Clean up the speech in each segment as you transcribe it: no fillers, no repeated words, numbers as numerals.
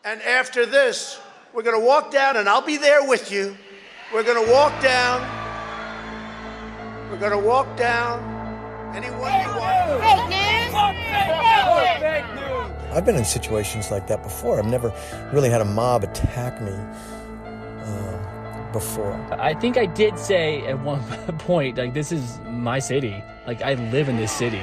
And after this, we're going to walk down, and I'll be there with you. We're going to walk down. We're going to walk down. Anyone you want. Fake news! Fake news! I've been in situations like that before. I've never really had a mob attack me before. I think I did say at one point, like, this is my city. Like, I live in this city.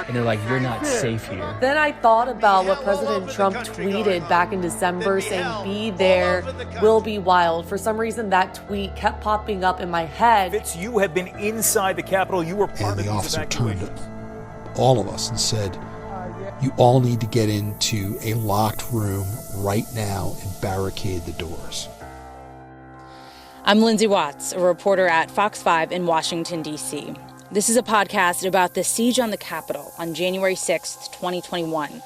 And they're like, you're not safe here. Then I thought about what President Trump tweeted back in December saying, be there, will be wild. For some reason, that tweet kept popping up in my head. Fitz, you have been inside the Capitol. You were part of the these officer turned evacuations. to all of us and said, you all need to get into a locked room right now and barricade the doors. I'm Lindsay Watts, a reporter at Fox 5 in Washington, D.C. This is a podcast about the siege on the Capitol on January 6th, 2021.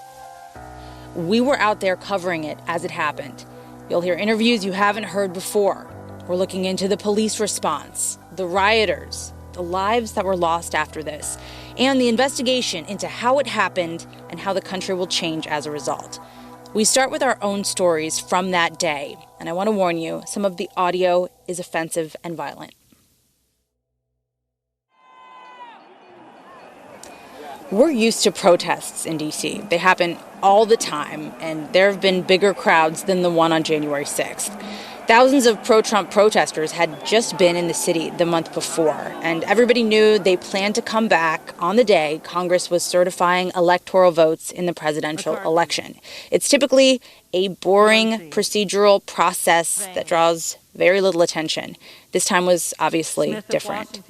We were out there covering it as it happened. You'll hear interviews you haven't heard before. We're looking into the police response, the rioters, the lives that were lost after this, and the investigation into how it happened and how the country will change as a result. We start with our own stories from that day, and I want to warn you, some of the audio is offensive and violent. We're used to protests in D.C. They happen all the time, and there have been bigger crowds than the one on January 6th. Thousands of pro-Trump protesters had just been in the city the month before, and everybody knew they planned to come back on the day Congress was certifying electoral votes in the presidential election. It's typically a boring procedural process that draws very little attention. This time was obviously different.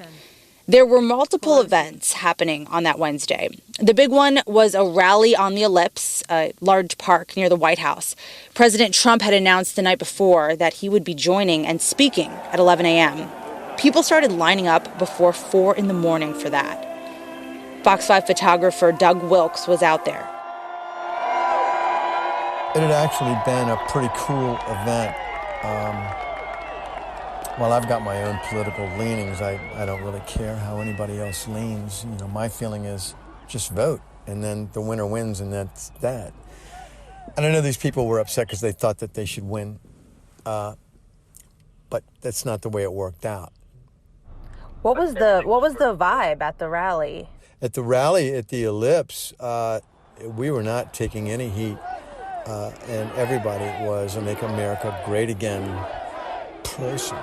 There were multiple events happening on that Wednesday. The big one was a rally on the Ellipse, a large park near the White House. President Trump had announced the night before that he would be joining and speaking at 11 a.m. People started lining up before 4 in the morning for that. Fox 5 photographer Doug Wilkes was out there. It had actually been a pretty cool event. Well, I've got my own political leanings. I don't really care how anybody else leans. You know, my feeling is just vote, and then the winner wins, and that's that. And I know these people were upset because they thought that they should win, but that's not the way it worked out. What was the vibe at the rally? At the rally at the Ellipse, we were not taking any heat, and everybody was a Make America Great Again person.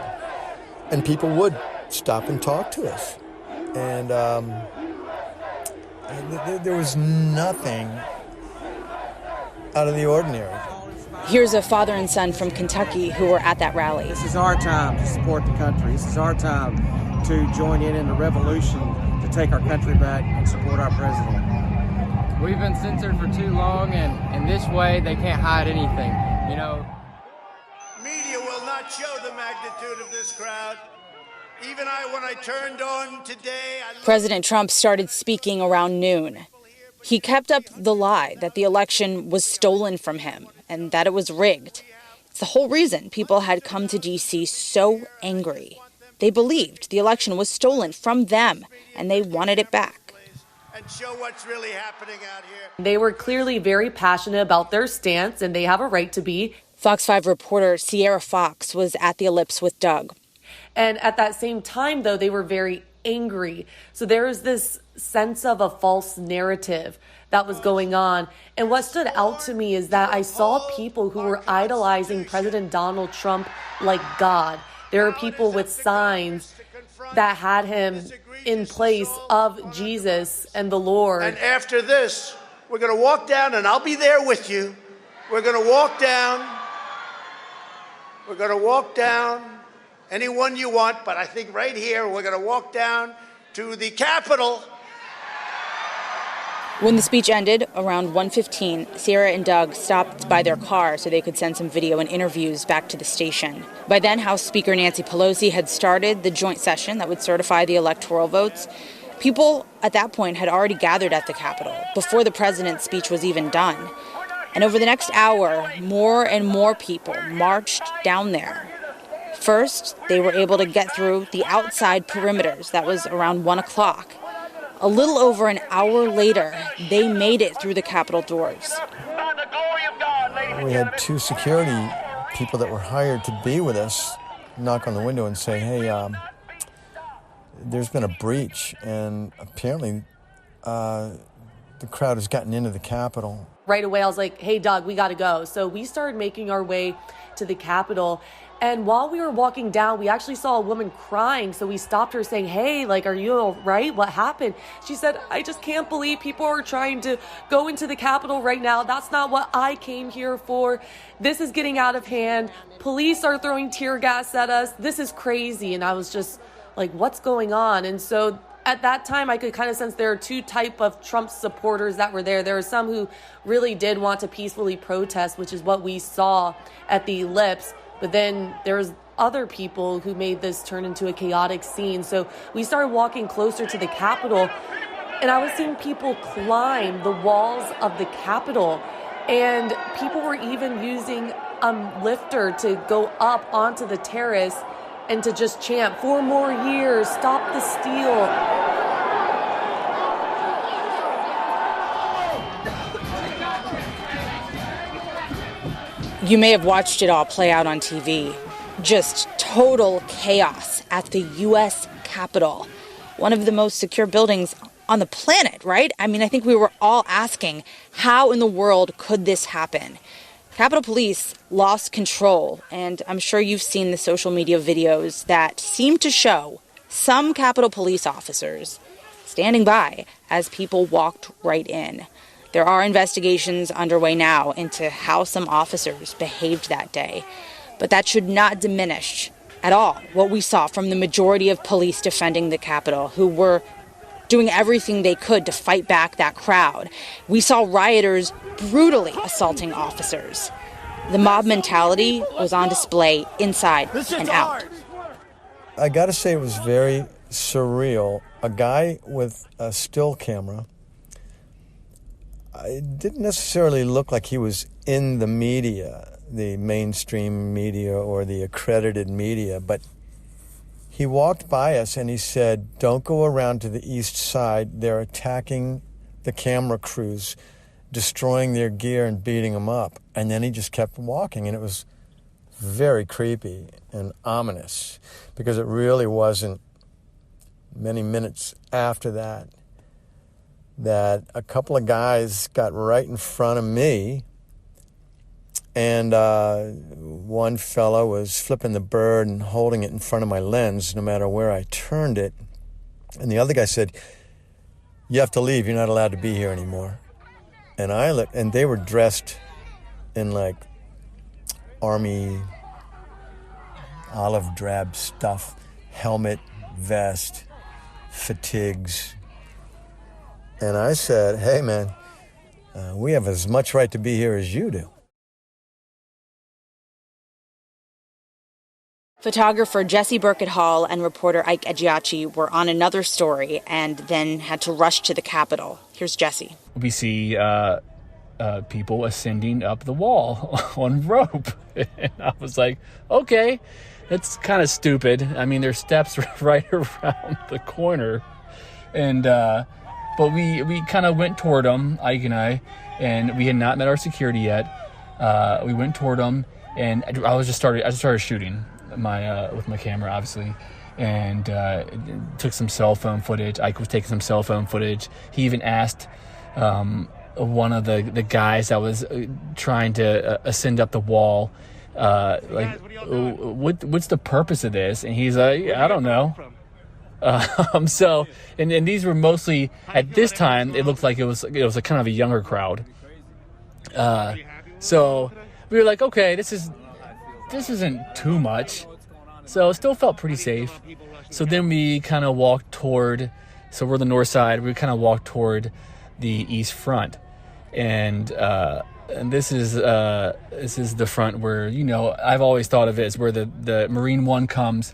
And people would stop and talk to us. And there was nothing out of the ordinary. Here's a father and son from Kentucky who were at that rally. This is our time to support the country. This is our time to join in the revolution to take our country back and support our president. We've been censored for too long, and in this way, they can't hide anything, you know. Media will not show the magnitude of this crowd. Even when I turned on today... President Trump started speaking around noon. He kept up the lie that the election was stolen from him and that it was rigged. It's the whole reason people had come to D.C. so angry. They believed the election was stolen from them, and they wanted it back. And show what's really happening out here. They were clearly very passionate about their stance, and they have a right to be. Fox 5 reporter Sierra Fox was at the Ellipse with Doug. And at that same time, though, they were very angry. So there was this sense of a false narrative that was going on. And what stood out to me is that I saw people who were idolizing President Donald Trump like God. There are people with signs that had him in place of Jesus and the Lord. And after this, we're going to walk down, and I'll be there with you. We're going to walk down. We're going to walk down. Anyone you want, but I think right here, we're going to walk down to the Capitol. When the speech ended, around 1:15, Sierra and Doug stopped by their car so they could send some video and interviews back to the station. By then, House Speaker Nancy Pelosi had started the joint session that would certify the electoral votes. People at that point had already gathered at the Capitol before the president's speech was even done. And over the next hour, more and more people marched down there. First, they were able to get through the outside perimeters. That was around 1 o'clock. A little over an hour later, they made it through the Capitol doors. By the glory of God, we had two security people that were hired to be with us knock on the window and say, hey, there's been a breach, and apparently the crowd has gotten into the Capitol. Right away, I was like, hey, Doug, we got to go. So we started making our way to the Capitol. And while we were walking down, we actually saw a woman crying. So we stopped her saying, hey, like, are you all right? What happened? She said, I just can't believe people are trying to go into the Capitol right now. That's not what I came here for. This is getting out of hand. Police are throwing tear gas at us. This is crazy. And I was just like, what's going on? And so at that time, I could kind of sense there are two type of Trump supporters that were there. There were some who really did want to peacefully protest, which is what we saw at the Ellipse. But then there was other people who made this turn into a chaotic scene. So we started walking closer to the Capitol, and I was seeing people climb the walls of the Capitol. And people were even using a lifter to go up onto the terrace and to just chant, 4 more years, stop the steal. You may have watched it all play out on TV. Just total chaos at the U.S. Capitol, one of the most secure buildings on the planet, right? I mean, I think we were all asking, how in the world could this happen? Capitol Police lost control, and I'm sure you've seen the social media videos that seem to show some Capitol Police officers standing by as people walked right in. There are investigations underway now into how some officers behaved that day, but that should not diminish at all what we saw from the majority of police defending the Capitol, who were doing everything they could to fight back that crowd. We saw rioters brutally assaulting officers. The mob mentality was on display inside and out. I got to say it was very surreal. A guy with a still camera, it didn't necessarily look like he was in the media, the mainstream media or the accredited media, but he walked by us and he said, don't go around to the east side. They're attacking the camera crews, destroying their gear and beating them up. And then he just kept walking, and it was very creepy and ominous, because it really wasn't many minutes after that a couple of guys got right in front of me, and one fellow was flipping the bird and holding it in front of my lens no matter where I turned it. And the other guy said, you have to leave, you're not allowed to be here anymore. And I looked, and they were dressed in like army olive drab stuff, helmet, vest, fatigues. And I said, hey man, we have as much right to be here as you do. Photographer Jesse Burkett Hall and reporter Ike Egiachi were on another story and then had to rush to the Capitol. Here's Jesse. We see people ascending up the wall on rope. And I was like, okay, that's kind of stupid. I mean, there's steps right around the corner. And but we kind of went toward them, Ike and I, and we had not met our security yet. We went toward them, and I just started shooting with my camera, obviously, and took some cell phone footage. Ike was taking some cell phone footage. He even asked one of the guys that was trying to ascend up the wall, what's the purpose of this? And he's like, I don't know. So, and these were mostly, at this time, it looked like it was a kind of a younger crowd. So we were like, okay, this isn't too much. So it still felt pretty safe. So then we kind of walked toward, so we're the north side, we kind of walked toward the east front. And this is the front where, I've always thought of it as where the Marine One comes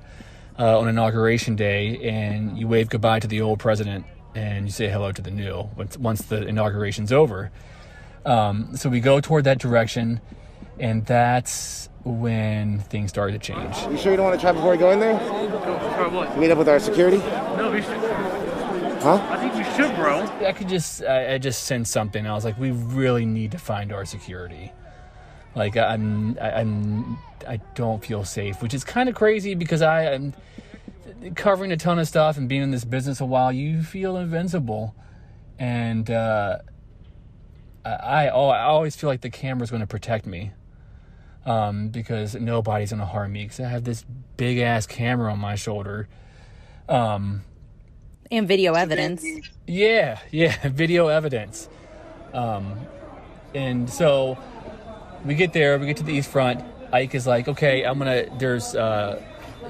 on Inauguration Day, and you wave goodbye to the old president and you say hello to the new once the inauguration's over. So we go toward that direction, and that's when things started to change. You sure you don't want to try before we go in there? Meet up with our security? No, we should. Huh? I think we should, bro. I just sensed something. I was like, we really need to find our security. Like I don't feel safe, which is kind of crazy because I'm covering a ton of stuff and being in this business a while. You feel invincible, and I always feel like the camera's going to protect me, because nobody's going to harm me because I have this big ass camera on my shoulder, and video evidence. Yeah, video evidence, and so we get there. We get to the East Front. Ike is like, okay, there's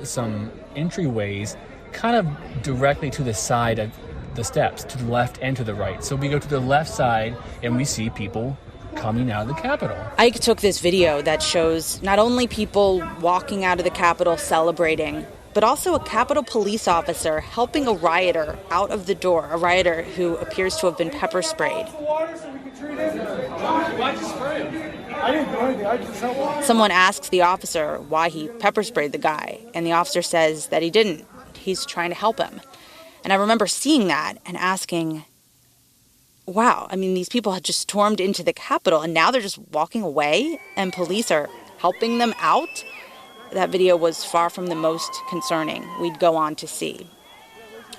some entryways kind of directly to the side of the steps, to the left and to the right. So we go to the left side and we see people coming out of the Capitol. Ike took this video that shows not only people walking out of the Capitol celebrating, but also a Capitol police officer helping a rioter out of the door, a rioter who appears to have been pepper sprayed. Someone asks the officer why he pepper sprayed the guy, and the officer says that he didn't. He's trying to help him. And I remember seeing that and asking, wow, I mean, these people had just stormed into the Capitol and now they're just walking away and police are helping them out? That video was far from the most concerning we'd go on to see.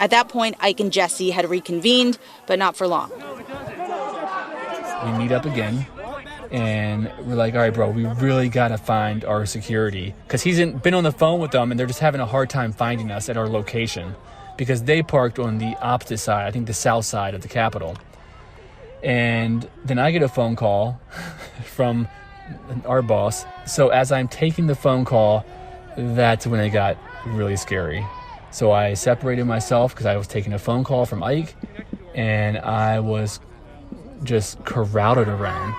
At that point, Ike and Jesse had reconvened, but not for long. We meet up again, and we're like, all right, bro, we really got to find our security. Because he's been on the phone with them, and they're just having a hard time finding us at our location because they parked on the opposite side, I think the south side of the Capitol. And then I get a phone call from our boss. So as I'm taking the phone call, that's when it got really scary. So I separated myself because I was taking a phone call from Ike, and I was just corralled around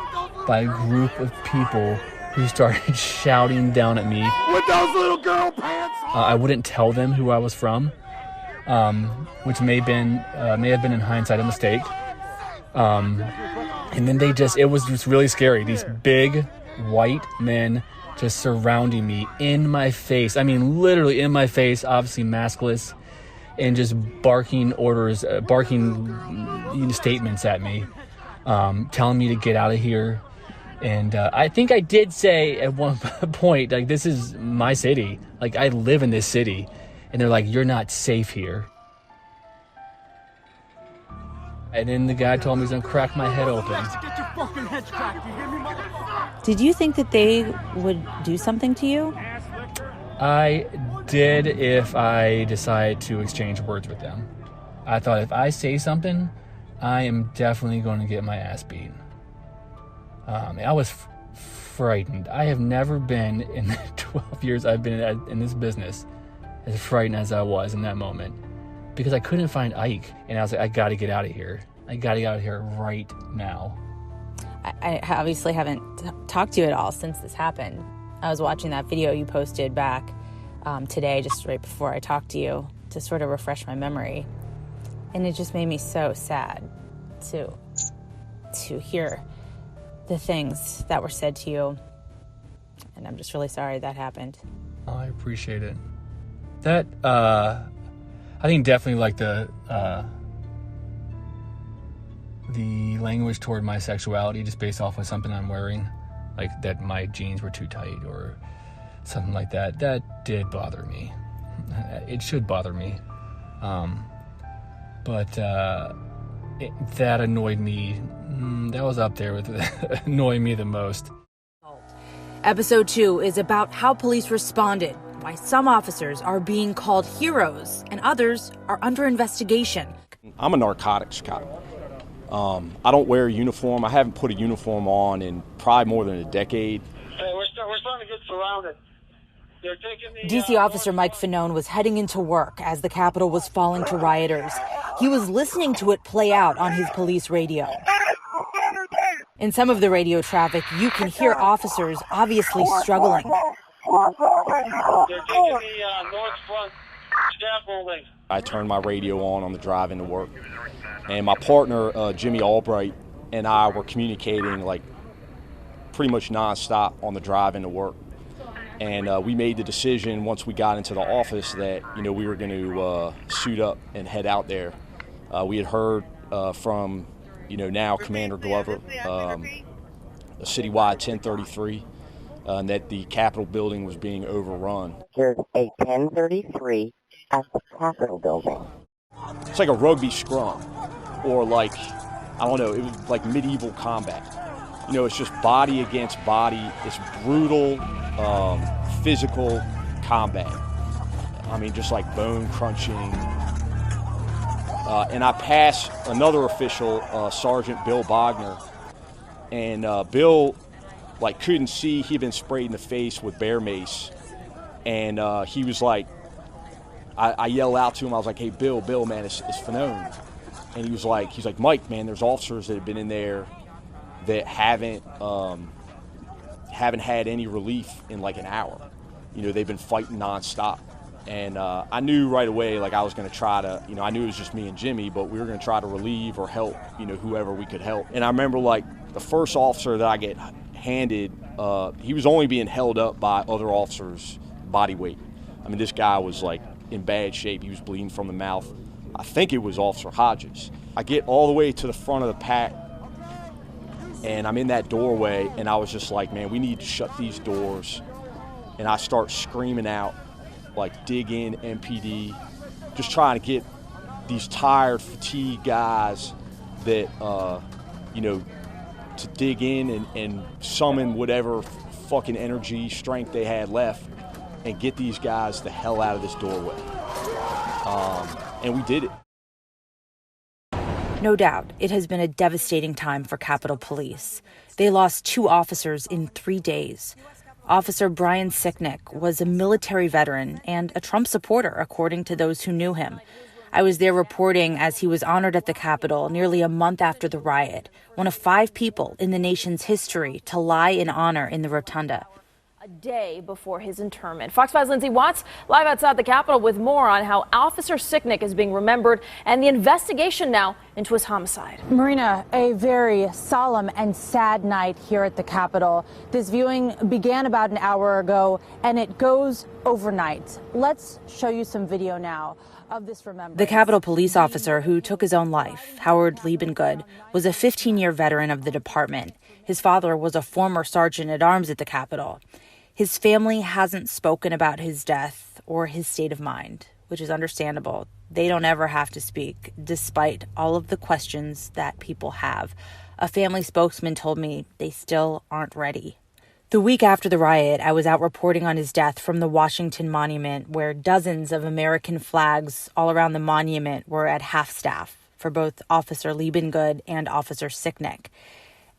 by a group of people who started shouting down at me. With those little girl pants on. I wouldn't tell them who I was from, which may have been in hindsight a mistake. And then it was just really scary. These big white men just surrounding me in my face. I mean, literally in my face, obviously maskless, and just barking orders, barking statements at me, telling me to get out of here. And I think I did say at one point, like, this is my city. Like, I live in this city. And they're like, you're not safe here. And then the guy told me he's going to crack my head open. Did you think that they would do something to you? I did if I decide to exchange words with them. I thought if I say something, I am definitely going to get my ass beat. I was frightened. I have never been, in the 12 years I've been in this business, as frightened as I was in that moment. Because I couldn't find Ike. And I was like, I got to get out of here. I got to get out of here right now. I obviously haven't talked to you at all since this happened. I was watching that video you posted back today, just right before I talked to you, to sort of refresh my memory. And it just made me so sad to hear the things that were said to you. And I'm just really sorry that happened. Oh, I appreciate it. That, I think definitely like the language toward my sexuality, just based off of something I'm wearing, like that my jeans were too tight or something like that, that did bother me. It should bother me. But that annoyed me. That was up there with annoying me the most. Episode 2 is about how police responded, why some officers are being called heroes and others are under investigation. I'm a narcotics cop. I don't wear a uniform. I haven't put a uniform on in probably more than a decade. Hey, we're starting to get surrounded. They're taking the, DC officer Mike Fanone was heading into work as the Capitol was falling to rioters. He was listening to it play out on his police radio. In some of the radio traffic, you can hear officers obviously struggling. They're taking the north front scaffolding. I turned my radio on the drive into work. And my partner, Jimmy Albright, and I were communicating like pretty much nonstop on the drive into work. And we made the decision once we got into the office that, we were going to suit up and head out there. We had heard from, now Commander Glover, citywide 1033, and that the Capitol building was being overrun. Here's a 1033 at the Capitol building. It's like a rugby scrum, or like, I don't know, it was like medieval combat. You know, it's just body against body. It's brutal, physical combat. I mean, just like bone crunching. And I passed another official, Sergeant Bill Bogner, and Bill, like, couldn't see. He'd been sprayed in the face with bear mace, and he was like, I yelled out to him. I was like, "Hey, Bill, man, it's Fanone." And he was like, "Mike, man, there's officers that have been in there that haven't had any relief in like an hour. You know, they've been fighting nonstop." And I knew right away, like, I was going to try to, you know, I knew it was just me and Jimmy, but we were going to try to relieve or help, you know, whoever we could help. And I remember, like, the first officer that I get handed, he was only being held up by other officers' body weight. I mean, this guy was, like, in bad shape. He was bleeding from the mouth. I think it was Officer Hodges. I get all the way to the front of the pack, and I'm in that doorway, and I was just like, man, we need to shut these doors. And I start screaming out, like, dig in, MPD, just trying to get these tired, fatigued guys that, you know, to dig in and summon whatever fucking energy, strength they had left and get these guys the hell out of this doorway. And we did it. No doubt, it has been a devastating time for Capitol Police. They lost 2 officers in 3 days. Officer Brian Siknik was a military veteran and a Trump supporter, according to those who knew him. I was there reporting as he was honored at the Capitol nearly a month after the riot, one of 5 people in the nation's history to lie in honor in the rotunda. A day before his interment. Fox 5's Lindsay Watts live outside the Capitol with more on how Officer Siknik is being remembered and the investigation now into his homicide. Marina, a very solemn and sad night here at the Capitol. This viewing began about an hour ago and it goes overnight. Let's show you some video now of this remembrance. The Capitol police officer who took his own life, Howard Liebengood, was a 15-year veteran of the department. His father was a former sergeant-at-arms at the Capitol. His family hasn't spoken about his death or his state of mind, which is understandable. They don't ever have to speak, despite all of the questions that people have. A family spokesman told me they still aren't ready. The week after the riot, I was out reporting on his death from the Washington Monument, where dozens of American flags all around the monument were at half-staff for both Officer Liebengood and Officer Siknik.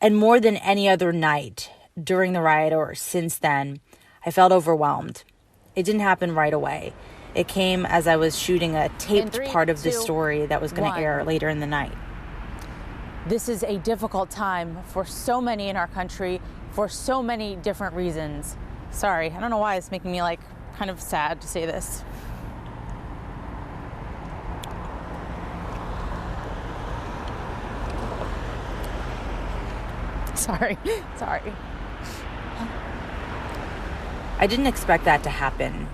And more than any other night during the riot or since then, I felt overwhelmed. It didn't happen right away. It came as I was shooting a taped part of this story that was going to air later in the night. This is a difficult time for so many in our country for so many different reasons. Sorry, I don't know why it's making me like kind of sad to say this. Sorry. I didn't expect that to happen.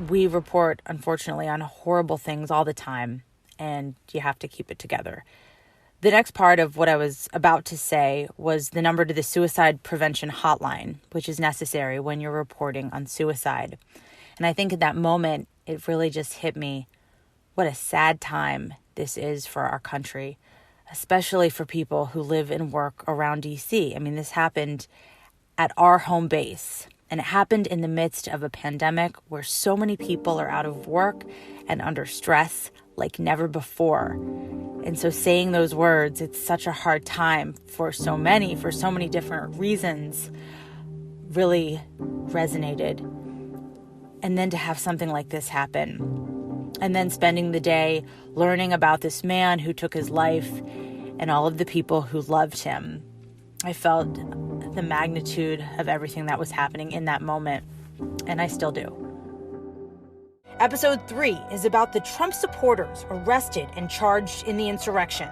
We report, unfortunately, on horrible things all the time, and you have to keep it together. The next part of what I was about to say was the number to the suicide prevention hotline, which is necessary when you're reporting on suicide. And I think at that moment, it really just hit me what a sad time this is for our country, especially for people who live and work around D.C. I mean, this happened at our home base, and it happened in the midst of a pandemic where so many people are out of work and under stress like never before. And so saying those words, it's such a hard time for so many different reasons, really resonated. And then to have something like this happen, and then spending the day learning about this man who took his life and all of the people who loved him, I felt the magnitude of everything that was happening in that moment, and I still do. Episode 3 is about the Trump supporters arrested and charged in the insurrection,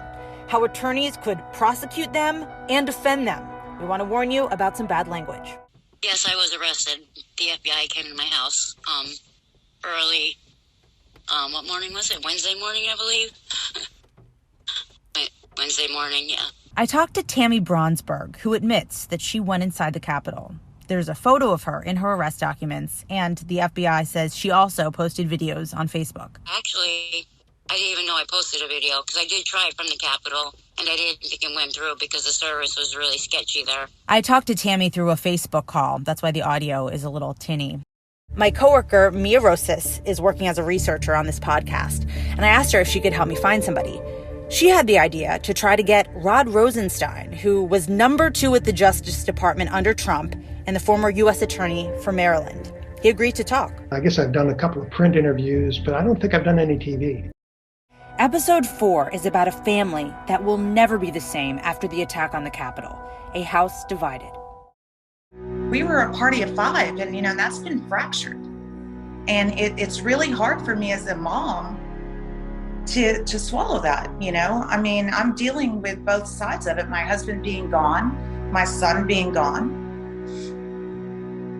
how attorneys could prosecute them and defend them. We want to warn you about some bad language. Yes, I was arrested. The FBI came to my house early. What morning was it? Wednesday morning, I believe. Wednesday morning, yeah. I talked to Tammy Bronsberg, who admits that she went inside the Capitol. There's a photo of her in her arrest documents, and the FBI says she also posted videos on Facebook. Actually, I didn't even know I posted a video because I did try it from the Capitol, and I didn't think it went through because the service was really sketchy there. I talked to Tammy through a Facebook call. That's why the audio is a little tinny. My coworker, Mia Rosas, is working as a researcher on this podcast, and I asked her if she could help me find somebody. She had the idea to try to get Rod Rosenstein, who was number 2 at the Justice Department under Trump and the former U.S. Attorney for Maryland. He agreed to talk. I guess I've done a couple of print interviews, but I don't think I've done any TV. Episode 4 is about a family that will never be the same after the attack on the Capitol, a house divided. We were a party of 5, and that's been fractured. And it's really hard for me as a mom to swallow that, I'm dealing with both sides of it. My husband being gone, my son being gone.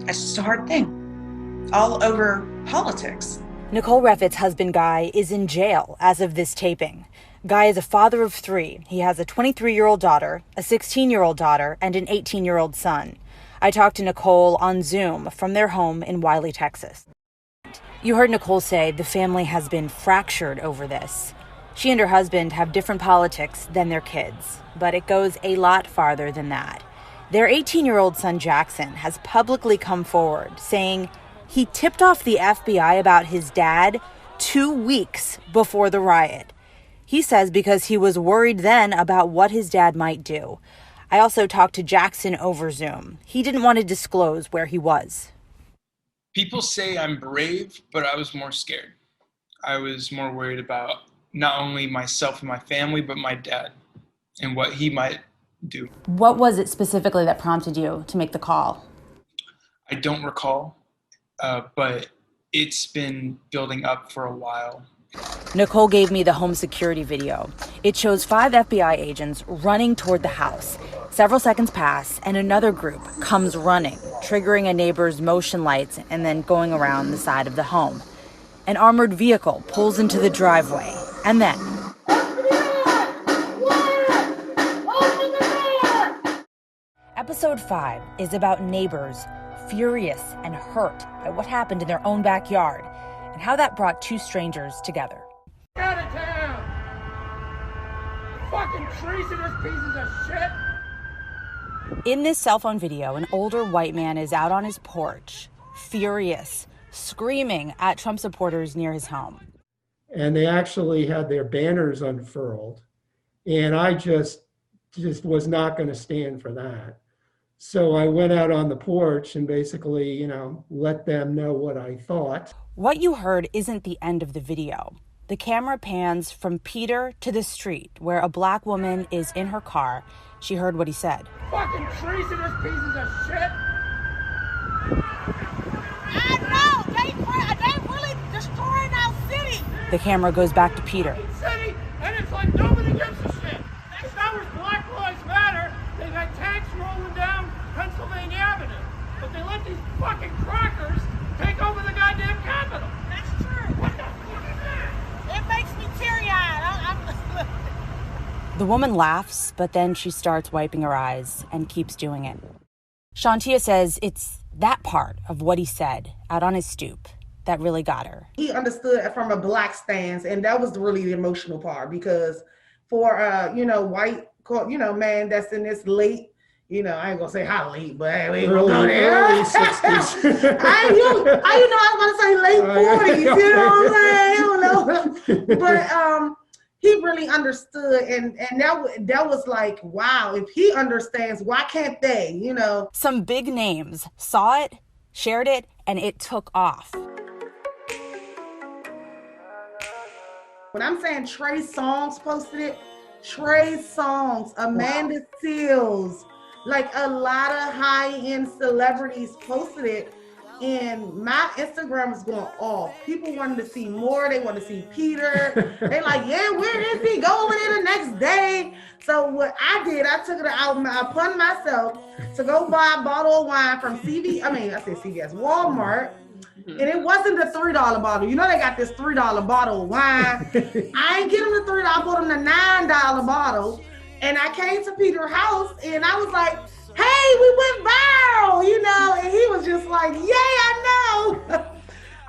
It's just a hard thing, all over politics. Nicole Reffitt's husband, Guy, is in jail as of this taping. Guy is a father of 3. He has a 23-year-old daughter, a 16-year-old daughter, and an 18-year-old son. I talked to Nicole on Zoom from their home in Wiley, Texas. You heard Nicole say the family has been fractured over this. She and her husband have different politics than their kids, but it goes a lot farther than that. Their 18-year-old son, Jackson, has publicly come forward saying he tipped off the FBI about his dad 2 weeks before the riot. He says because he was worried then about what his dad might do. I also talked to Jackson over Zoom. He didn't want to disclose where he was. People say I'm brave, but I was more scared. I was more worried about not only myself and my family, but my dad and what he might do. What was it specifically that prompted you to make the call? I don't recall, but it's been building up for a while. Nicole gave me the home security video. It shows 5 FBI agents running toward the house. Several seconds pass, and another group comes running, triggering a neighbor's motion lights and then going around the side of the home. An armored vehicle pulls into the driveway, and then... Episode 5 is about neighbors furious and hurt by what happened in their own backyard and how that brought 2 strangers together. Out of town! Fucking treasonous pieces of shit! In this cell phone video, an older white man is out on his porch, furious, screaming at Trump supporters near his home. And they actually had their banners unfurled. And I just was not going to stand for that. So I went out on the porch and basically, let them know what I thought. What you heard isn't the end of the video. The camera pans from Peter to the street where a black woman is in her car. She heard what he said. Fucking treasonous pieces of shit! I know! They really destroying our city! The camera goes back to Peter. City, and it's like nobody gives a shit! Next hour's Black Lives Matter, they've had tanks rolling down Pennsylvania Avenue. But they let these fucking crackers take over the goddamn Capitol. That's true. What the fuck is that? It makes me teary-eyed. The woman laughs, but then she starts wiping her eyes and keeps doing it. Shantia says it's that part of what he said out on his stoop that really got her. He understood from a black stance, and that was really the emotional part, because for white, man that's in this late, I ain't gonna say how late, but hey, we ain't gonna go there. Early 60s. I was gonna say late 40s, you know what I'm saying? I don't know. But he really understood, and that was like, wow, if he understands, why can't they, Some big names saw it, shared it, and it took off. When I'm saying Trey Songz posted it, Trey Songz, Amanda Seals, like a lot of high-end celebrities posted it, and my Instagram was going off. People wanted to see more. They wanted to see Peter. They like, yeah, where is he? Go over there the next day. So what I did, I took it out upon myself to go buy a bottle of wine from Walmart. And it wasn't the $3 bottle. They got this $3 bottle of wine. I ain't get them the $3. I bought them the $9 bottle. And I came to Peter's house and I was like, hey, we went viral, you know, and he was just like, yay, I know.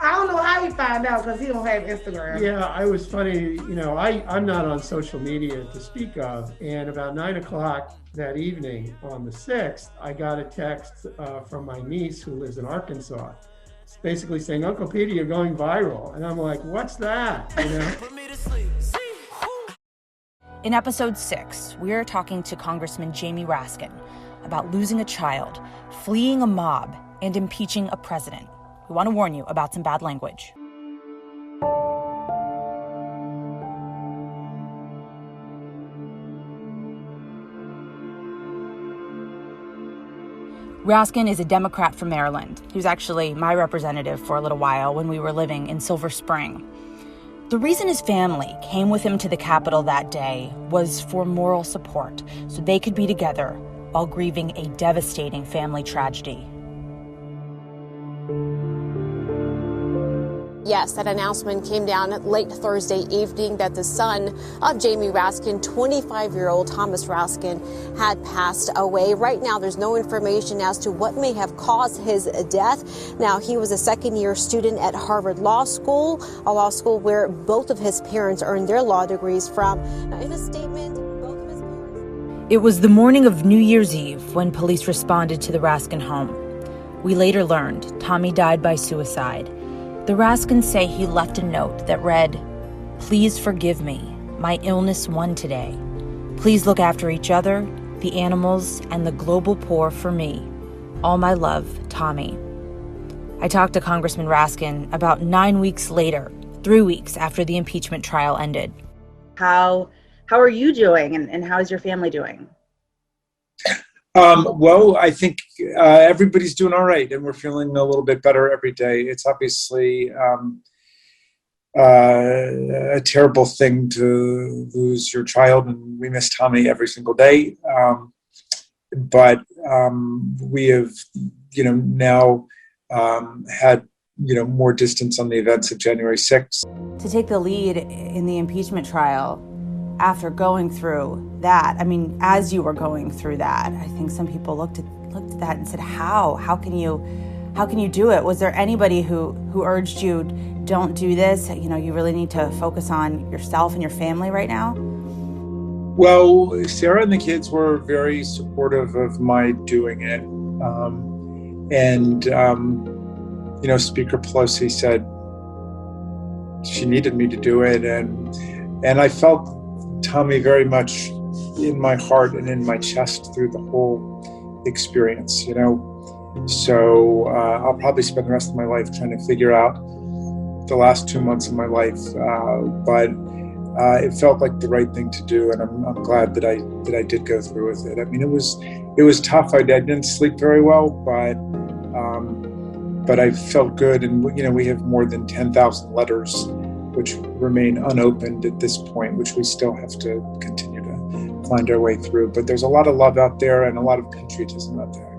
I don't know how he found out because he don't have Instagram. Yeah, I was funny, you know, I'm not on social media to speak of, and about 9 o'clock that evening on the 6th, I got a text from my niece who lives in Arkansas, basically saying, Uncle Peter, you're going viral. And I'm like, what's that, you know? In episode 6, we are talking to Congressman Jamieskin about losing a child, fleeing a mob, and impeaching a president. We want to warn you about some bad language. Raskin is a Democrat from Maryland. He was actually my representative for a little while when we were living in Silver Spring. The reason his family came with him to the Capitol that day was for moral support, so they could be together while grieving a devastating family tragedy. Yes, that announcement came down late Thursday evening that the son of Jamie Raskin, 25-year-old Thomas Raskin, had passed away. Right now, there's no information as to what may have caused his death. Now, he was a second-year student at Harvard Law School, a law school where both of his parents earned their law degrees from. Now, in a statement, both of his parents... It was the morning of New Year's Eve when police responded to the Raskin home. We later learned Tommy died by suicide. The Raskins say he left a note that read, "Please forgive me. My illness won today. Please look after each other, the animals, and the global poor for me. All my love, Tommy." I talked to Congressman Raskin about 9 weeks later, 3 weeks after the impeachment trial ended. How are you doing, and how is your family doing? Well, I think everybody's doing all right, and we're feeling a little bit better every day. It's obviously a terrible thing to lose your child, and we miss Tommy every single day. But we have, now had, more distance on the events of January 6th. To take the lead in the impeachment trial, after going through that, as you were going through that, I think some people looked at that and said, how can you do it? Was there anybody who urged you, don't do this? You really need to focus on yourself and your family right now? Well, Sarah and the kids were very supportive of my doing it. Speaker Pelosi said she needed me to do it. And I felt Tommy very much in my heart and in my chest through the whole experience, So I'll probably spend the rest of my life trying to figure out the last 2 months of my life. But it felt like the right thing to do, and I'm glad that I did go through with it. It was tough. I didn't sleep very well, but I felt good. And we have more than 10,000 letters which remain unopened at this point, which we still have to continue to find our way through. But there's a lot of love out there and a lot of patriotism out there.